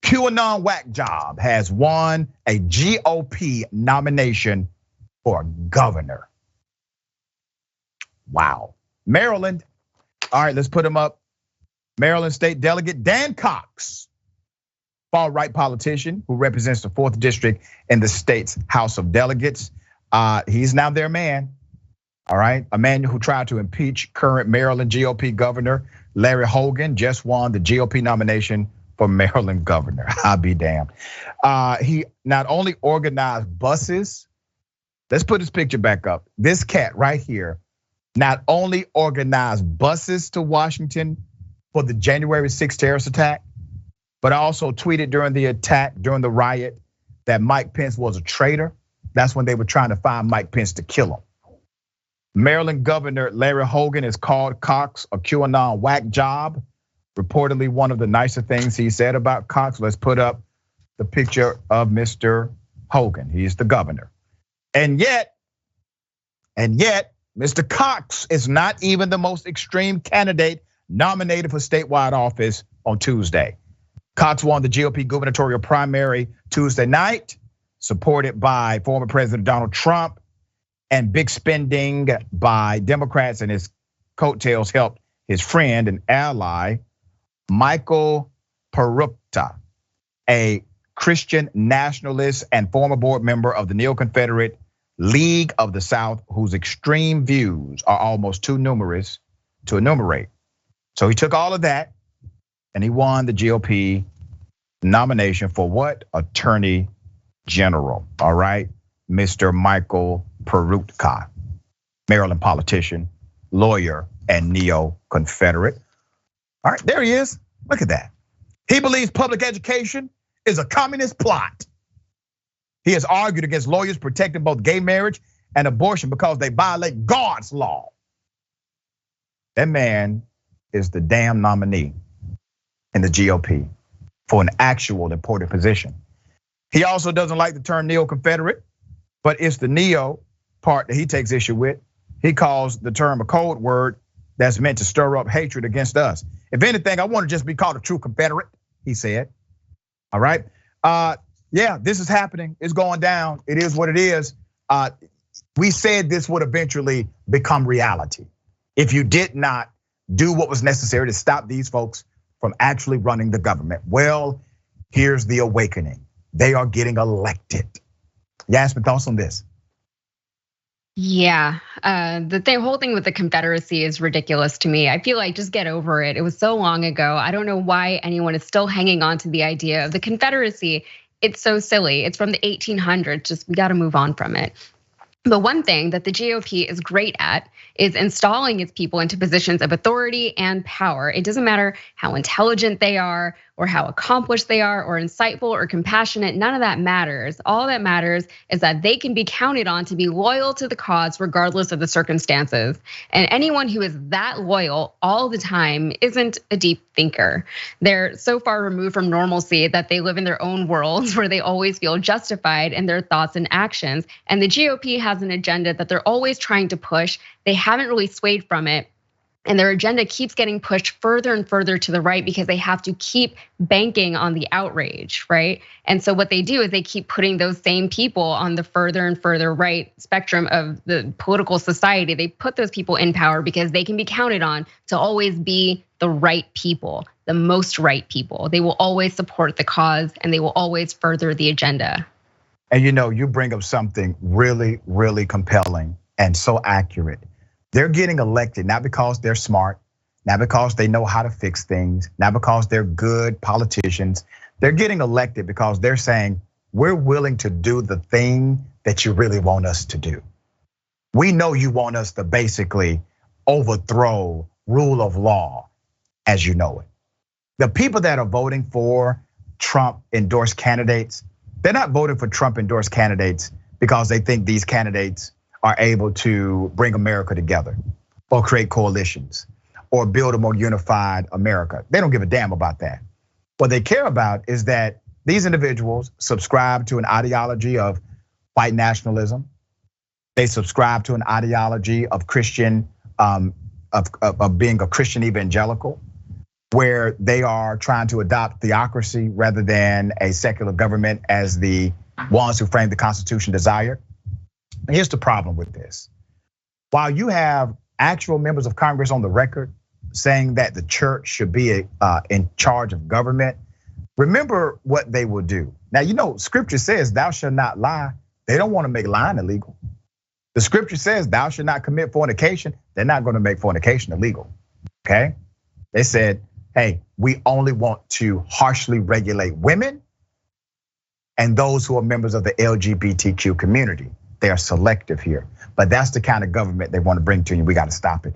QAnon whack job has won a GOP nomination for governor. Wow. Maryland. All right, let's put him up. Maryland State Delegate Dan Cox, far-right politician who represents the 4th District in the state's House of Delegates. He's now their man, all right? A man who tried to impeach current Maryland GOP Governor Larry Hogan just won the GOP nomination for Maryland governor. I'll be damned. He not only organized buses, let's put his picture back up. This cat right here not only organized buses to Washington for the January 6th terrorist attack, but also tweeted during the riot, that Mike Pence was a traitor. That's when they were trying to find Mike Pence to kill him. Maryland Governor Larry Hogan has called Cox a QAnon whack job. Reportedly, one of the nicer things he said about Cox. Let's put up the picture of Mr. Hogan. He's the governor. And yet, Mr. Cox is not even the most extreme candidate nominated for statewide office on Tuesday. Cox won the GOP gubernatorial primary Tuesday night, supported by former President Donald Trump, and big spending by Democrats, and his coattails helped his friend and ally, Michael Peroutka, a Christian nationalist and former board member of the Neo-Confederate League of the South, whose extreme views are almost too numerous to enumerate. So he took all of that and he won the GOP nomination for what? Attorney General, all right? Mr. Michael Peroutka, Maryland politician, lawyer, and neo-Confederate. All right, there he is. Look at that. He believes public education is a communist plot. He has argued against lawyers protecting both gay marriage and abortion because they violate God's law. That man is the damn nominee in the GOP for an actual important position. He also doesn't like the term neo-Confederate, but it's the neo part that he takes issue with. He calls the term a code word that's meant to stir up hatred against us. If anything, I want to just be called a true Confederate, he said. All right. Yeah, this is happening. It's going down. It is what it is. We said this would eventually become reality if you did not do what was necessary to stop these folks from actually running the government. Well, here's the awakening. They are getting elected. Yasmin, thoughts on this? Yeah, the whole thing with the Confederacy is ridiculous to me. I feel like just get over it. It was so long ago. I don't know why anyone is still hanging on to the idea of the Confederacy. It's so silly. It's from the 1800s. Just we got to move on from it. But one thing that the GOP is great at is installing its people into positions of authority and power. It doesn't matter how intelligent they are or how accomplished they are or insightful or compassionate. None of that matters. All that matters is that they can be counted on to be loyal to the cause regardless of the circumstances. And anyone who is that loyal all the time isn't a deep thinker. They're so far removed from normalcy that they live in their own worlds where they always feel justified in their thoughts and actions. And the GOP has an agenda that they're always trying to push. They haven't really swayed from it. And their agenda keeps getting pushed further and further to the right because they have to keep banking on the outrage, right? And so what they do is they keep putting those same people on the further and further right spectrum of the political society. They put those people in power because they can be counted on to always be the right people, the most right people. They will always support the cause and they will always further the agenda. And you bring up something really, really compelling and so accurate. They're getting elected not because they're smart, not because they know how to fix things, not because they're good politicians. They're getting elected because they're saying, we're willing to do the thing that you really want us to do. We know you want us to basically overthrow rule of law as you know it. The people that are voting for Trump endorsed candidates, they're not voting for Trump endorsed candidates because they think these candidates are able to bring America together or create coalitions or build a more unified America. They don't give a damn about that. What they care about is that these individuals subscribe to an ideology of white nationalism. They subscribe to an ideology of Christian, of being a Christian evangelical. where they are trying to adopt theocracy rather than a secular government as the ones who framed the Constitution desired. And here's the problem with this. While you have actual members of Congress on the record saying that the church should be in charge of government, remember what they will do. Now, scripture says thou shalt not lie. They don't want to make lying illegal. The scripture says thou shalt not commit fornication. They're not going to make fornication illegal, okay? They said, hey, we only want to harshly regulate women and those who are members of the LGBTQ community. They are selective here, but that's the kind of government they want to bring to you. We got to stop it.